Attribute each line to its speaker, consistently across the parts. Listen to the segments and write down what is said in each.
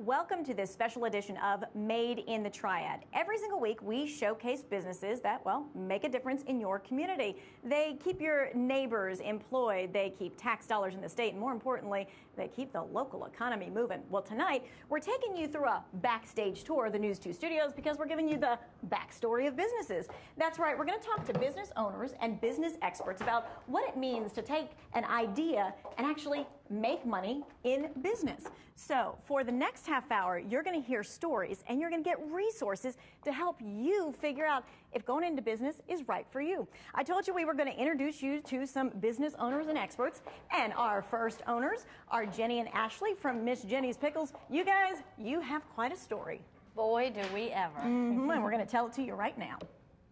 Speaker 1: Welcome to this special edition of Made in the Triad. Every single week we showcase businesses that, well, make a difference in your community. They keep your neighbors employed, they keep tax dollars in the state, and more importantly, they keep the local economy moving. Well, tonight we're taking you through a backstage tour of the News 2 studios because we're giving you the backstory of businesses. That's right, we're going to talk to business owners and business experts about what it means to take an idea and actually make money in business. So for the next half hour, you're going to hear stories and you're going to get resources to help you figure out if going into business is right for you. I told you we were going to introduce you to some business owners and experts, and our first owners are Jenny and Ashley from Miss Jenny's Pickles. You guys, you have quite a story.
Speaker 2: Boy, do we ever.
Speaker 1: And we're going to tell it to you right now.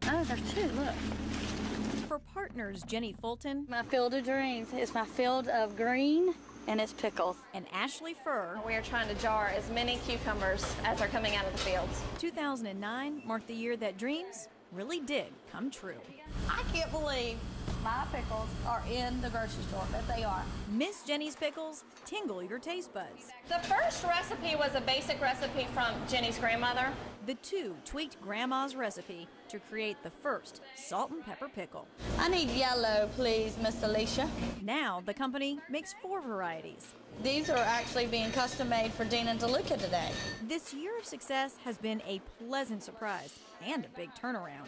Speaker 2: Oh, there's two, look.
Speaker 1: For partners Jenny Fulton,
Speaker 2: My field of dreams is my field of green, and it's pickles.
Speaker 1: and Ashley Furr,
Speaker 3: We are trying to jar as many cucumbers as are coming out of the fields.
Speaker 1: 2009 marked the year that dreams really did come true.
Speaker 4: I can't believe my pickles are in the grocery store, but they are.
Speaker 1: Miss Jenny's Pickles, tingle your taste buds.
Speaker 3: The first recipe was a basic recipe from Jenny's grandmother.
Speaker 1: The two tweaked Grandma's recipe to create the first salt and pepper pickle.
Speaker 4: I need yellow, please, Miss Alicia.
Speaker 1: Now the company makes 4 varieties.
Speaker 4: These are actually being custom made for Dean and DeLuca today.
Speaker 1: This year of success has been a pleasant surprise and a big turnaround.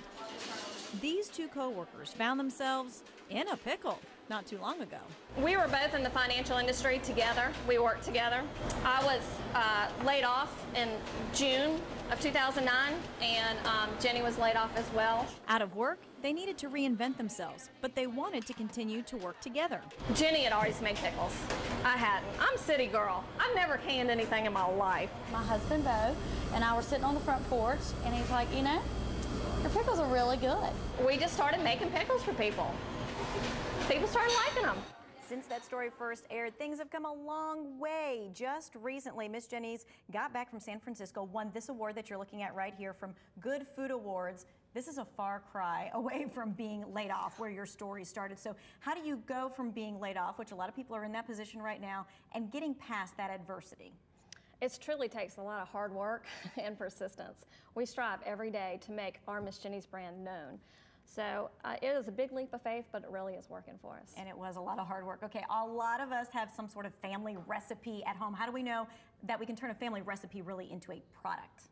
Speaker 1: These two co-workers found themselves in a pickle not too long ago.
Speaker 3: We were both in the financial industry together. We worked together. I was laid off in June of 2009, and Jenny was laid off as well.
Speaker 1: Out of work, they needed to reinvent themselves, but they wanted to continue to work together.
Speaker 3: Jenny had always made pickles. I hadn't. I'm a city girl. I've never canned anything in my life.
Speaker 4: My husband, Bo, and I were sitting on the front porch, and he's like, you know, your pickles are really good.
Speaker 3: We just started making pickles for people. People started liking them.
Speaker 1: Since that story first aired, things have come a long way. Just recently, Miss Jenny's got back from San Francisco, won this award that you're looking at right here from Good Food Awards. This is a far cry away from being laid off, where your story started. So how do you go from being laid off, which a lot of people are in that position right now, and getting past that adversity?
Speaker 3: It truly takes a lot of hard work and persistence. We strive every day to make our Miss Jenny's brand known. So it is a big leap of faith, but it really is working for us.
Speaker 1: And it was a lot of hard work. Okay, a lot of us have some sort of family recipe at home. How do we know that we can turn a family recipe really into a product?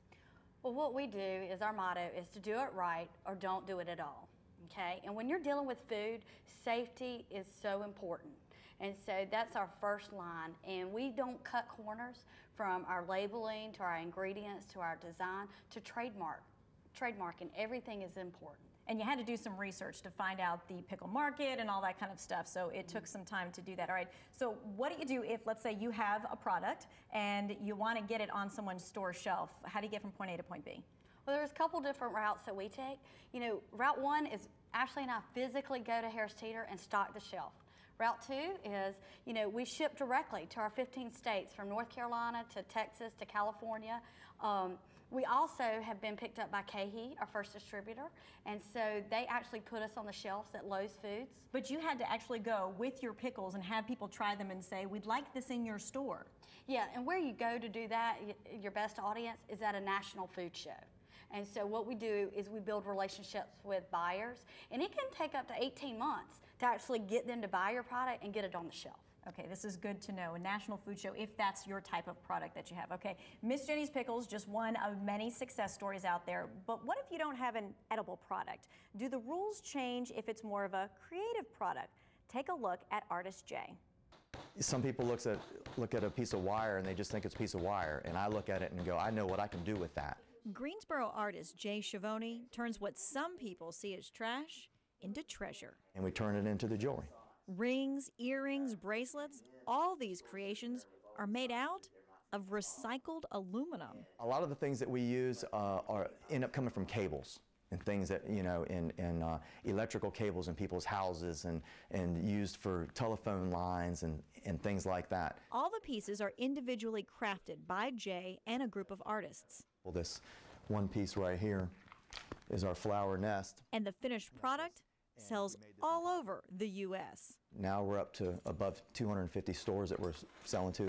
Speaker 2: Well, what we do is our motto is to do it right or don't do it at all, okay? And when you're dealing with food, safety is so important. And so that's our first line. And we don't cut corners from our labeling to our ingredients to our design to trademark. Trademarking, everything is important.
Speaker 1: And you had to do some research to find out the pickle market and all that kind of stuff, so it took some time to do that. All right, so what do you do if, let's say, you have a product and you want to get it on someone's store shelf? How do you get from point A to point B?
Speaker 2: Well, there's a couple different routes that we take. You know, route 1 is Ashley and I physically go to Harris Teeter and stock the shelf. Route 2 is, you know, we ship directly to our 15 states, from North Carolina to Texas to California. We also have been picked up by KeHE, our first distributor, and so they actually put us on the shelves at Lowe's Foods.
Speaker 1: But you had to actually go with your pickles and have people try them and say, we'd like this in your store.
Speaker 2: Yeah, and where you go to do that, your best audience, is at a national food show. And so what we do is we build relationships with buyers, and it can take up to 18 months to actually get them to buy your product and get it on the shelf.
Speaker 1: Okay, this is good to know. A national food show, if that's your type of product that you have. Okay, Miss Jenny's Pickles, just one of many success stories out there. But what if you don't have an edible product? Do the rules change if it's more of a creative product? Take a look at Artist Jay.
Speaker 5: Some people look at a piece of wire and they just think it's a piece of wire, and I look at it and go, I know what I can do with that.
Speaker 1: Greensboro artist Jay Schiavone turns what some people see as trash into treasure.
Speaker 5: And we turn it into the jewelry.
Speaker 1: Rings, earrings, bracelets, all these creations are made out of recycled aluminum.
Speaker 5: A lot of the things that we use end up coming from cables and things that, you know, in electrical cables in people's houses and used for telephone lines and things like that.
Speaker 1: All the pieces are individually crafted by Jay and a group of artists.
Speaker 5: Well, this one piece right here is our flower nest.
Speaker 1: And the finished product sells all over the U.S.
Speaker 5: Now we're up to above 250 stores that we're selling to.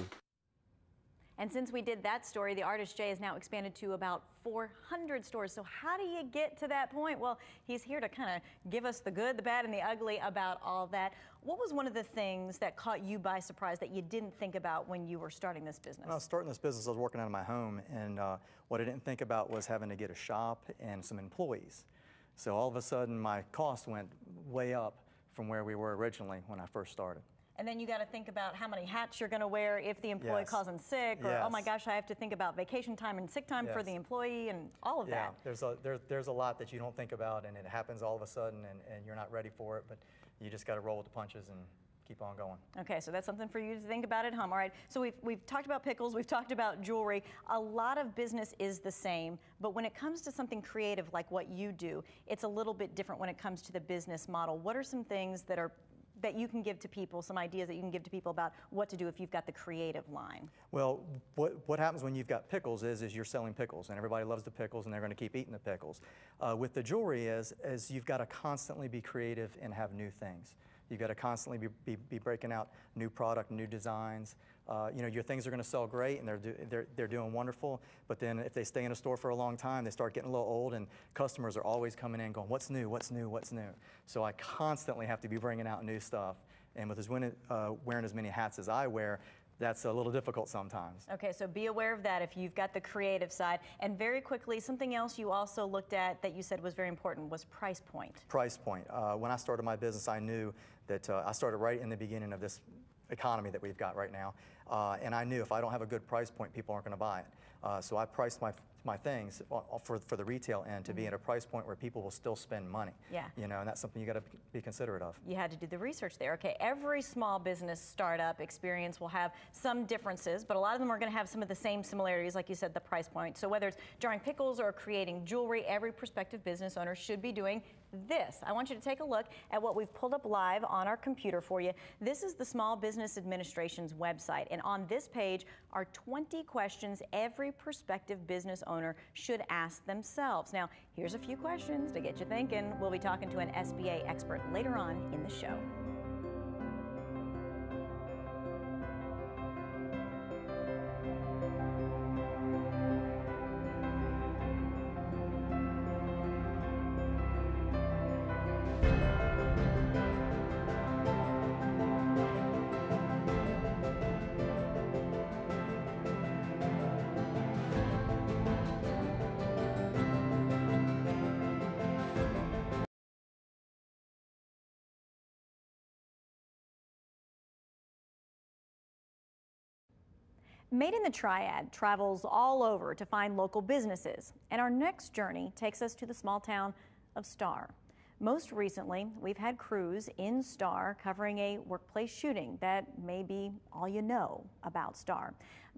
Speaker 1: And since we did that story, the Artist J has now expanded to about 400 stores. So how do you get to that point? Well, he's here to kind of give us the good, the bad, and the ugly about all that. What was one of the things that caught you by surprise that you didn't think about when you were starting this business?
Speaker 6: When I was starting this business, I was working out of my home, and what I didn't think about was having to get a shop and some employees. So all of a sudden, my cost went way up from where we were originally when I first started.
Speaker 1: And then you got to think about how many hats you're going to wear if the employee calls in sick, or oh my gosh, I have to think about vacation time and sick time for the employee and all of that.
Speaker 6: There's a lot that you don't think about, and it happens all of a sudden, and you're not ready for it, but you just got to roll with the punches and keep on going.
Speaker 1: Okay, so that's something for you to think about at home. All right, so we've talked about pickles, we've talked about jewelry. A lot of business is the same, but when it comes to something creative like what you do, it's a little bit different when it comes to the business model. What are some things that you can give to people, some ideas that you can give to people about what to do if you've got the creative line?
Speaker 6: Well, what happens when you've got pickles is you're selling pickles, and everybody loves the pickles, and they're going to keep eating the pickles. With the jewelry is you've got to constantly be creative and have new things. You've got to constantly be breaking out new product, new designs. You know, your things are going to sell great, and they're doing wonderful, but then if they stay in a store for a long time, they start getting a little old, and customers are always coming in going, what's new, what's new, what's new? So I constantly have to be bringing out new stuff, and with wearing as many hats as I wear, that's a little difficult sometimes.
Speaker 1: Okay, so be aware of that if you've got the creative side. And very quickly, something else you also looked at that you said was very important was price point.
Speaker 6: Price point. When I started my business, I knew that I started right in the beginning of this economy that we've got right now, and I knew if I don't have a good price point, people aren't going to buy it. So I priced my things for the retail end to be at a price point where people will still spend money.
Speaker 1: Yeah.
Speaker 6: You know, and that's something you got to be considerate of.
Speaker 1: You had to do the research there. Okay, every small business startup experience will have some differences, but a lot of them are going to have some of the same similarities, like you said, the price point. So whether it's jarring pickles or creating jewelry, every prospective business owner should be doing this. I want you to take a look at what we've pulled up live on our computer for you. This is the Small Business Administration's website, and on this page are 20 questions every prospective business owner should ask themselves. Now, here's a few questions to get you thinking. We'll be talking to an SBA expert later on in the show. Made in the Triad travels all over to find local businesses, and our next journey takes us to the small town of Starr. Most recently, we've had crews in Starr covering a workplace shooting that may be all you know about Starr.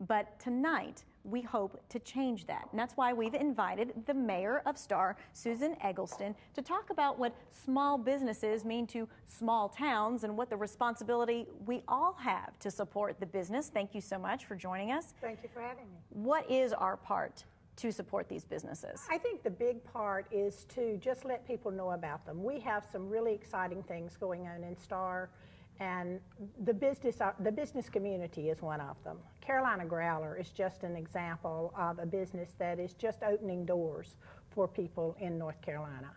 Speaker 1: But tonight, we hope to change that. And that's why we've invited the mayor of Starr, Susan Eggleston, to talk about what small businesses mean to small towns and what the responsibility we all have to support the business. Thank you so much for joining us.
Speaker 7: Thank you for having me.
Speaker 1: What is our part to support these businesses?
Speaker 7: I think the big part is to just let people know about them. We have some really exciting things going on in Starr, and the business community is one of them. Carolina Growler is just an example of a business that is just opening doors for people in North Carolina,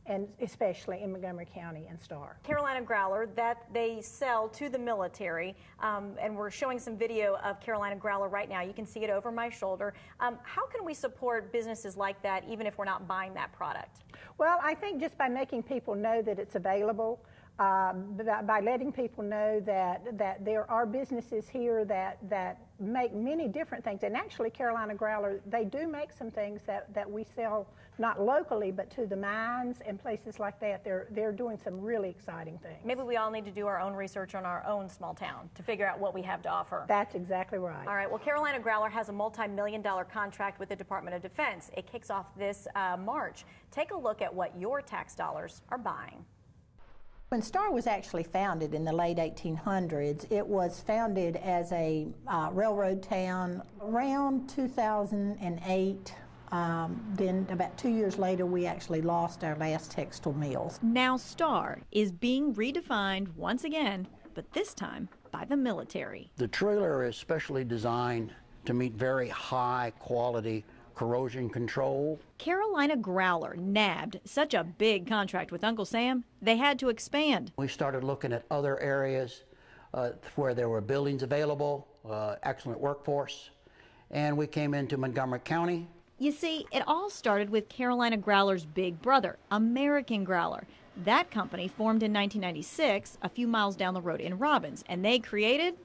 Speaker 7: and especially in Montgomery County and Starr.
Speaker 1: Carolina Growler, that they sell to the military, and we're showing some video of Carolina Growler right now. You can see it over my shoulder. How can we support businesses like that even if we're not buying that product?
Speaker 7: Well, I think just by making people know that it's available, by letting people know that there are businesses here that make many different things. And actually, Carolina Growler, they do make some things that we sell not locally, but to the mines and places like that. They're doing some really exciting things.
Speaker 1: Maybe we all need to do our own research on our own small town to figure out what we have to offer.
Speaker 7: That's exactly right.
Speaker 1: All right, well, Carolina Growler has a multi-million-dollar contract with the Department of Defense. It kicks off this March. Take a look at what your tax dollars are buying.
Speaker 7: When Starr was actually founded in the late 1800s, it was founded as a railroad town. Around 2008, then about 2 years later, we actually lost our last textile mills.
Speaker 1: Now Starr is being redefined once again, but this time by the military.
Speaker 8: The trailer is specially designed to meet very high quality corrosion control.
Speaker 1: Carolina Growler nabbed such a big contract with Uncle Sam, they had to expand.
Speaker 8: We started looking at other areas where there were buildings available, excellent workforce, and we came into Montgomery County.
Speaker 1: You see, it all started with Carolina Growler's big brother, American Growler. That company formed in 1996, a few miles down the road in Robbins, and they created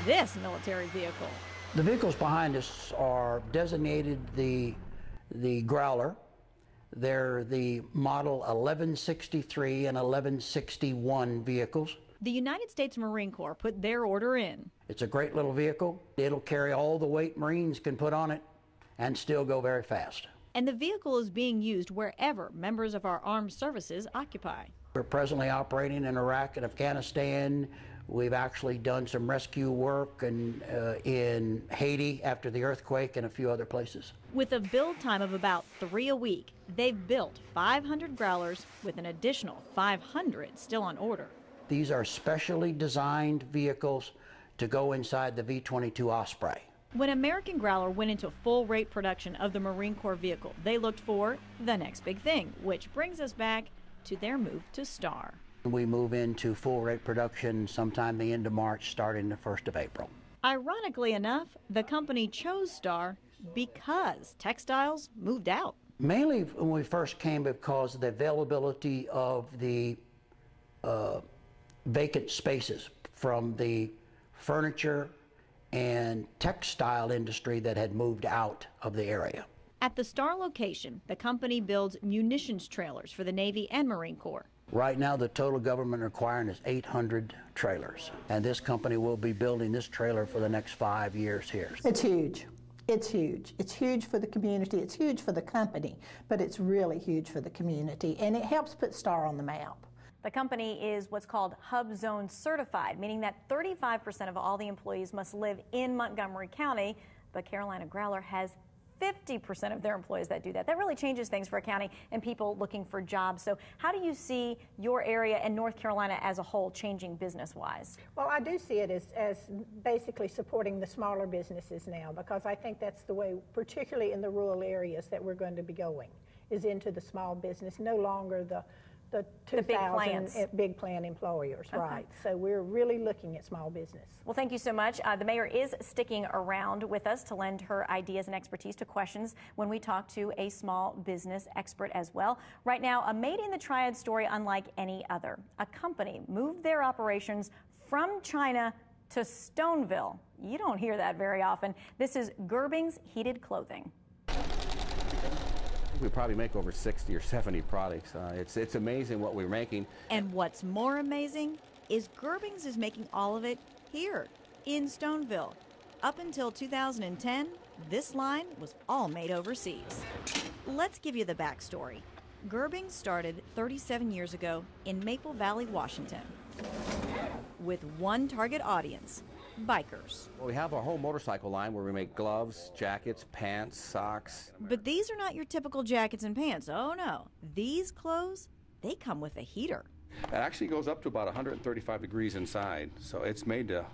Speaker 1: this military vehicle.
Speaker 8: The vehicles behind us are designated the Growler. They're the model 1163 and 1161 vehicles.
Speaker 1: The United States Marine Corps put their order in.
Speaker 8: It's a great little vehicle. It'll carry all the weight Marines can put on it and still go very fast.
Speaker 1: And the vehicle is being used wherever members of our armed services occupy.
Speaker 8: We're presently operating in Iraq and Afghanistan. We've actually done some rescue work in Haiti after the earthquake and a few other places.
Speaker 1: With a build time of about 3 a week, they've built 500 Growlers with an additional 500 still on order.
Speaker 8: These are specially designed vehicles to go inside the V-22 Osprey.
Speaker 1: When American Growler went into full-rate production of the Marine Corps vehicle, they looked for the next big thing, which brings us back to their move to Starr.
Speaker 8: We move into full-rate production sometime the end of March, starting the 1st of April.
Speaker 1: Ironically enough, the company chose Starr because textiles moved out.
Speaker 8: Mainly when we first came because of the availability of the vacant spaces from the furniture and textile industry that had moved out of the area.
Speaker 1: At the Starr location, the company builds munitions trailers for the Navy and Marine Corps.
Speaker 8: Right now, the total government requiring is 800 trailers, and this company will be building this trailer for the next 5 years here.
Speaker 7: It's huge. It's huge. It's huge for the community. It's huge for the company, but it's really huge for the community, and it helps put Starr on the map.
Speaker 1: The company is what's called Hub Zone certified, meaning that 35% of all the employees must live in Montgomery County, but Carolina Growler has 50% of their employees that do that. That really changes things for a county and people looking for jobs. So how do you see your area and North Carolina as a whole changing business-wise?
Speaker 7: Well, I do see it as basically supporting the smaller businesses now, because I think that's the way, particularly in the rural areas, that we're going to be going, is into the small business, no longer the 2,000 big plan employers, okay. Right. So we're really looking at small business.
Speaker 1: Well, thank you so much. The mayor is sticking around with us to lend her ideas and expertise to questions when we talk to a small business expert as well. Right now, a Made in the Triad story unlike any other. A company moved their operations from China to Stoneville. You don't hear that very often. This is Irvings Heated Clothing.
Speaker 9: We probably make over 60 or 70 products. It's amazing what we're making.
Speaker 1: And what's more amazing is Irvings is making all of it here in Stoneville. Up until 2010, this line was all made overseas. Let's give you the backstory. Irvings started 37 years ago in Maple Valley, Washington, with one target audience: bikers.
Speaker 9: Well, we have our whole motorcycle line where we make gloves, jackets, pants, socks.
Speaker 1: But these are not your typical jackets and pants. Oh no, these clothes, they come with a heater.
Speaker 9: It actually goes up to about 135 degrees inside, so it's made to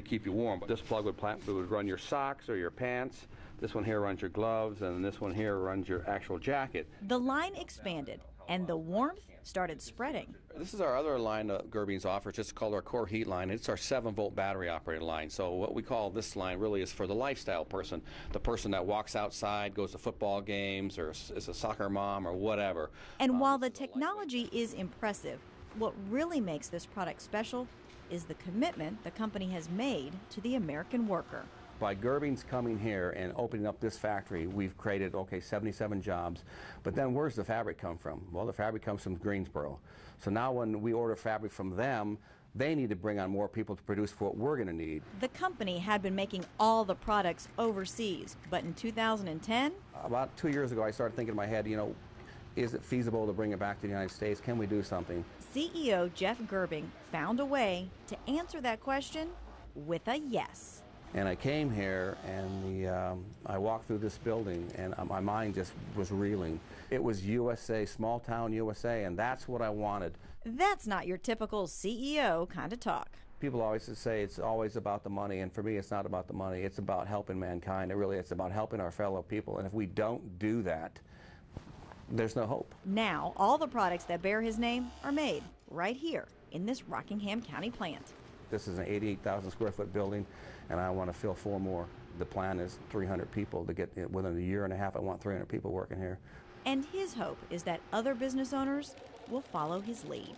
Speaker 9: keep you warm. But this plug would run your socks or your pants. This one here runs your gloves, and this one here runs your actual jacket.
Speaker 1: The line expanded, and the warmth started spreading.
Speaker 9: This is our other line that Irvings offers. It's called our Core Heat line. It's our 7-volt battery operated line. So what we call this line really is for the lifestyle person, the person that walks outside, goes to football games, or is a soccer mom or whatever.
Speaker 1: And while the technology is impressive, what really makes this product special is the commitment the company has made to the American worker.
Speaker 9: By Irvings coming here and opening up this factory, we've created, 77 jobs. But then where's the fabric come from? Well, the fabric comes from Greensboro. So now when we order fabric from them, they need to bring on more people to produce for what we're going to need.
Speaker 1: The company had been making all the products overseas, but in 2010?
Speaker 9: About 2 years ago, I started thinking in my head, is it feasible to bring it back to the United States? Can we do something?
Speaker 1: CEO Jeff Irving found a way to answer that question with a yes.
Speaker 9: And I came here, and I walked through this building, and my mind just was reeling. It was USA, small town USA, and that's what I wanted.
Speaker 1: That's not your typical CEO kind of talk.
Speaker 9: People always say it's always about the money, and for me it's not about the money. It's about helping mankind. It's about helping our fellow people, and if we don't do that, there's no hope.
Speaker 1: Now, all the products that bear his name are made right here in this Rockingham County plant.
Speaker 9: This is an 88,000 square foot building, and I want to fill 4 more. The plan is 300 people to get, within a year and a half, I want 300 people working here.
Speaker 1: And his hope is that other business owners will follow his lead.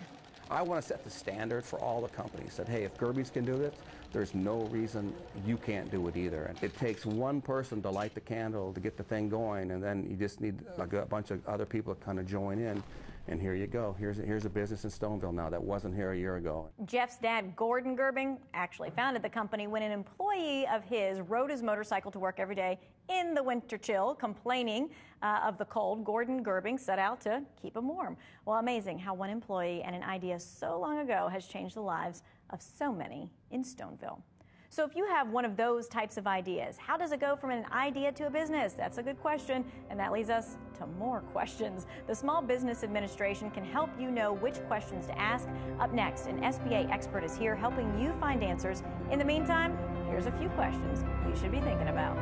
Speaker 9: I want to set the standard for all the companies that, hey, if Gerby's can do this, there's no reason you can't do it either. And it takes one person to light the candle to get the thing going, and then you just need like a bunch of other people to kind of join in. And here you go. Here's a business in Stoneville now that wasn't here a year ago.
Speaker 1: Jeff's dad, Gordon Gerbing, actually founded the company when an employee of his rode his motorcycle to work every day in the winter chill, complaining of the cold. Gordon Gerbing set out to keep him warm. Well, amazing how one employee and an idea so long ago has changed the lives of so many in Stoneville. So if you have one of those types of ideas, how does it go from an idea to a business? That's a good question, and that leads us to more questions. The Small Business Administration can help you know which questions to ask. Up next, an SBA expert is here helping you find answers. In the meantime, here's a few questions you should be thinking about.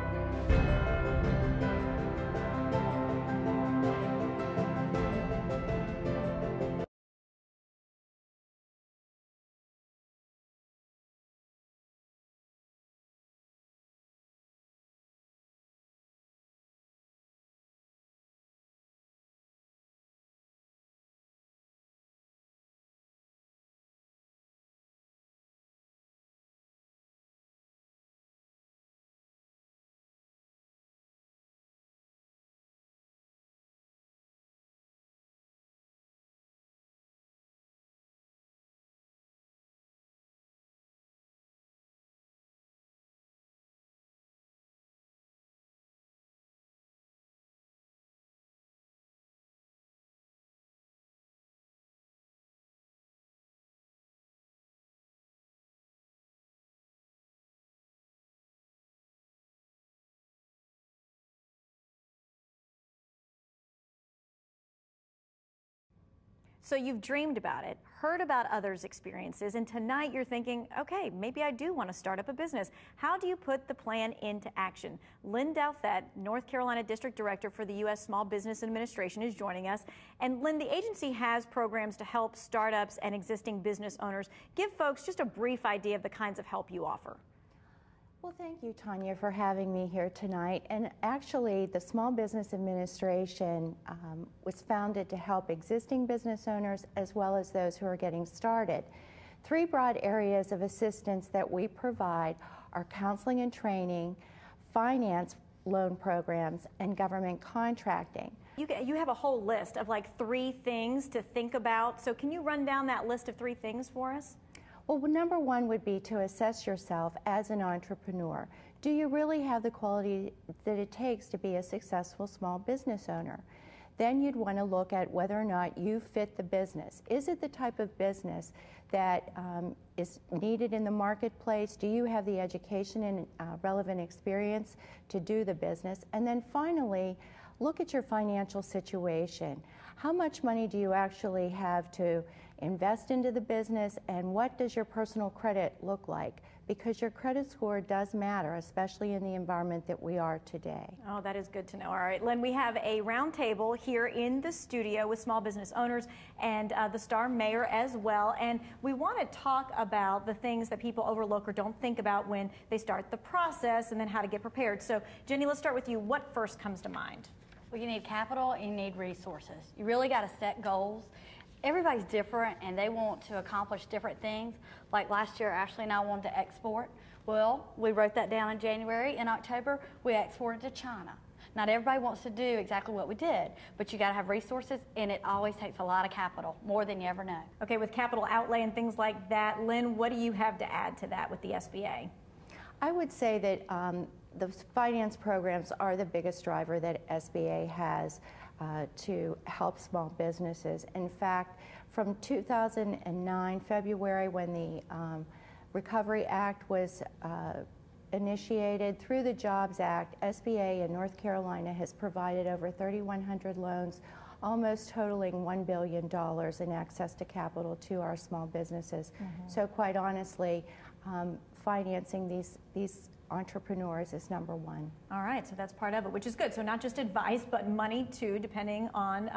Speaker 1: So you've dreamed about it, heard about others' experiences, and tonight you're thinking, okay, maybe I do want to start up a business. How do you put the plan into action? Lynn Douthat, North Carolina District Director for the U.S. Small Business Administration, is joining us. And Lynn, the agency has programs to help startups and existing business owners. Give folks just a brief idea of the kinds of help you offer.
Speaker 10: Well, thank you, Tanya, for having me here tonight. And actually, the Small Business Administration was founded to help existing business owners as well as those who are getting started. 3 broad areas of assistance that we provide are counseling and training, finance loan programs, and government contracting.
Speaker 1: You have a whole list of like 3 things to think about. So can you run down that list of 3 things for us?
Speaker 10: Well, number 1 would be to assess yourself as an entrepreneur. Do you really have the quality that it takes to be a successful small business owner? Then you'd want to look at whether or not you fit the business. Is it the type of business that is needed in the marketplace? Do you have the education and relevant experience to do the business? And then finally, look at your financial situation. How much money do you actually have to invest into the business, and what does your personal credit look like? Because your credit score does matter, especially in the environment that we are today.
Speaker 1: Oh, that is good to know. All right, Lynn, we have a round table here in the studio with small business owners and the Starr mayor as well. And we want to talk about the things that people overlook or don't think about when they start the process, and then how to get prepared. So, Jenny, let's start with you. What first comes to mind?
Speaker 2: Well, you need capital and you need resources. You really got to set goals. Everybody's different and they want to accomplish different things. Like last year, Ashley and I wanted to export. Well, we wrote that down in January. In October, we exported to China. Not everybody wants to do exactly what we did, but you got to have resources, and it always takes a lot of capital, more than you ever know.
Speaker 1: Okay, with capital outlay and things like that, Lynn, what do you have to add to that with the SBA?
Speaker 10: I would say that the finance programs are the biggest driver that SBA has to help small businesses. In fact, from 2009, February, when the Recovery Act was initiated, through the Jobs Act, SBA in North Carolina has provided over 3,100 loans almost totaling $1 billion in access to capital to our small businesses. So quite honestly, financing these entrepreneurs is number one.
Speaker 1: All right, so that's part of it, which is good. So not just advice, but money too, depending on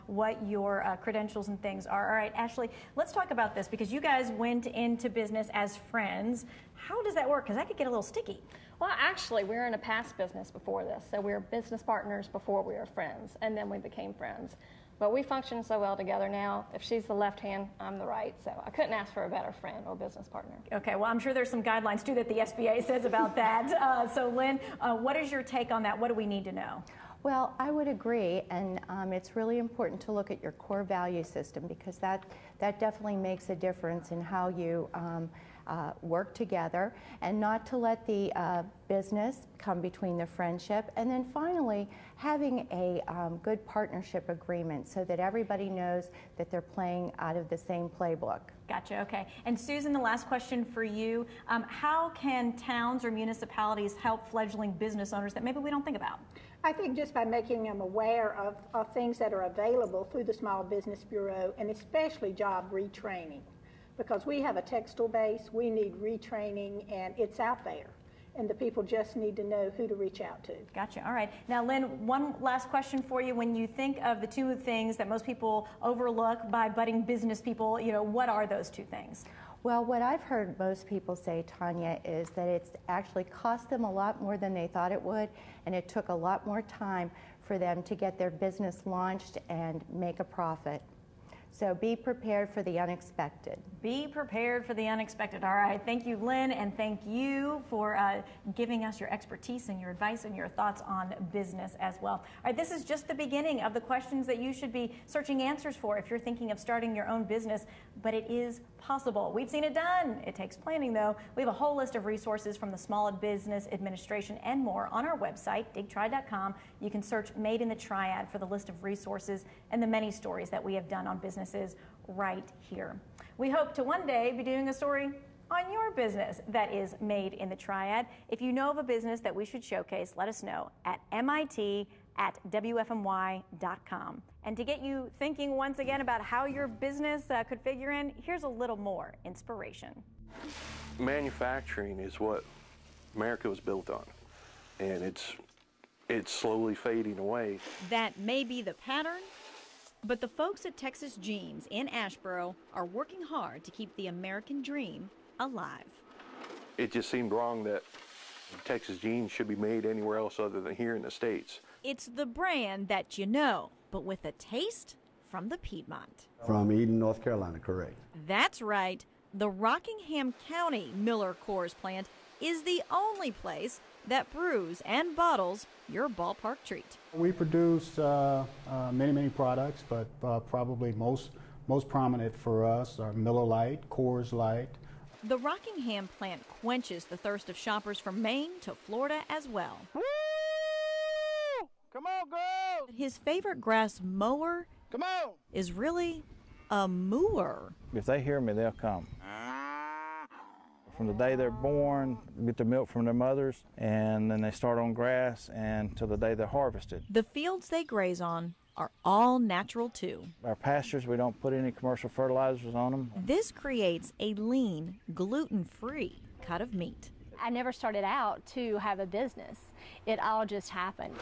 Speaker 1: what your credentials and things are. All right, Ashley, let's talk about this because you guys went into business as friends. How does that work? Because that could get a little sticky.
Speaker 3: Well, actually, we were in a past business before this, so we were business partners before we were friends, and then we became friends. But we function so well together now. If she's the left hand, I'm the right, so I couldn't ask for a better friend or business partner.
Speaker 1: Okay, well, I'm sure there's some guidelines, too, that the SBA says about that. So, Lynn, what is your take on that? What do we need to know?
Speaker 10: Well, I would agree, and it's really important to look at your core value system because that definitely makes a difference in how you work together, and not to let the business come between the friendship. And then finally, having a good partnership agreement so that everybody knows that they're playing out of the same playbook.
Speaker 1: Gotcha, okay. And Susan, the last question for you. How can towns or municipalities help fledgling business owners that maybe we don't think about?
Speaker 7: I think just by making them aware of things that are available through the Small Business Bureau, and especially job retraining. Because we have a textile base, we need retraining, and it's out there. And the people just need to know who to reach out to.
Speaker 1: Gotcha. All right. Now, Lynn, one last question for you. When you think of the two things that most people overlook by budding business people, you know, what are those two things?
Speaker 10: Well, what I've heard most people say, Tanya, is that it's actually cost them a lot more than they thought it would, and it took a lot more time for them to get their business launched and make a profit. So be prepared for the unexpected.
Speaker 1: Be prepared for the unexpected. All right. Thank you, Lynn, and thank you for giving us your expertise and your advice and your thoughts on business as well. All right. This is just the beginning of the questions that you should be searching answers for if you're thinking of starting your own business, but it is possible. We've seen it done. It takes planning, though. We have a whole list of resources from the Small Business Administration and more on our website, digtriad.com. You can search Made in the Triad for the list of resources and the many stories that we have done on businesses right here. We hope to one day be doing a story on your business that is made in the Triad. If you know of a business that we should showcase, let us know at MIT@WFMY.com. And to get you thinking once again about how your business could figure in, here's a little more inspiration.
Speaker 11: Manufacturing is what America was built on, and it's slowly fading away.
Speaker 1: That may be the pattern, but the folks at Texas Jeans in Asheboro are working hard to keep the American dream alive.
Speaker 11: It just seemed wrong that Texas Jeans should be made anywhere else other than here in the States.
Speaker 1: It's the brand that you know, but with a taste from the Piedmont.
Speaker 12: From Eden, North Carolina, correct.
Speaker 1: That's right. The Rockingham County Miller Coors plant is the only place that brews and bottles your ballpark treat.
Speaker 12: We produce many products, but probably most prominent for us are Miller Lite, Coors Light.
Speaker 1: The Rockingham plant quenches the thirst of shoppers from Maine to Florida as well.
Speaker 13: Woo! Come on, girls!
Speaker 1: His favorite grass mower
Speaker 13: Come on!
Speaker 1: is really a mooer.
Speaker 14: If they hear me, they'll come. From the day they're born, get their milk from their mothers, and then they start on grass and till the day they're harvested.
Speaker 1: The fields they graze on are all natural too.
Speaker 14: Our pastures, we don't put any commercial fertilizers on them.
Speaker 1: This creates a lean, gluten-free cut of meat.
Speaker 15: I never started out to have a business. It all just happened.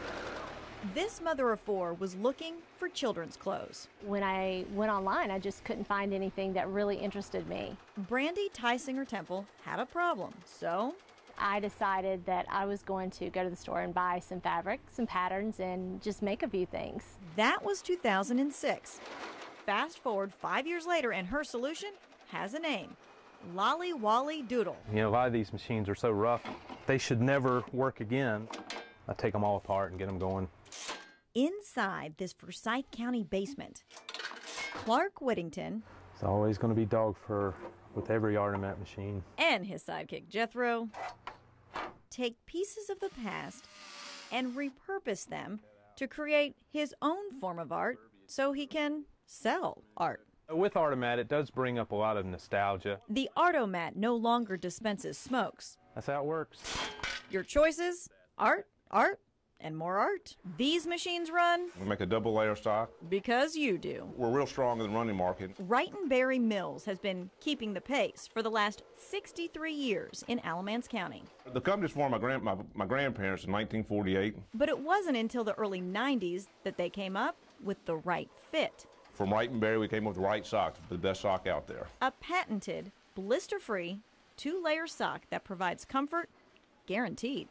Speaker 1: This mother of four was looking for children's clothes.
Speaker 15: When I went online, I just couldn't find anything that really interested me.
Speaker 1: Brandy Tysinger Temple had a problem, so
Speaker 15: I decided that I was going to go to the store and buy some fabric, some patterns, and just make a few things.
Speaker 1: That was 2006. Fast forward 5 years later, and her solution has a name. Lolly Wally Doodle.
Speaker 16: You know, a lot of these machines are so rough, they should never work again. I take them all apart and get them going.
Speaker 1: Inside this Forsyth County basement, Clark Whittington,
Speaker 16: It's always going to be dog fur with every Artemat machine,
Speaker 1: and his sidekick Jethro take pieces of the past and repurpose them to create his own form of art so he can sell art.
Speaker 16: With Artemat, it does bring up a lot of nostalgia.
Speaker 1: The Artomat no longer dispenses smokes.
Speaker 16: That's how it works.
Speaker 1: Your choices, art, And more art. These machines run
Speaker 13: We make a double layer sock.
Speaker 1: because you do.
Speaker 13: We're real strong in the running market.
Speaker 1: Wright & Berry Mills has been keeping the pace for the last 63 years in Alamance County.
Speaker 13: The company's formed my grandparents in 1948.
Speaker 1: But it wasn't until the early 90s that they came up with the right fit.
Speaker 13: From Wright & Berry, we came up with the right socks, the best sock out there.
Speaker 1: A patented, blister-free, 2-layer sock that provides comfort guaranteed.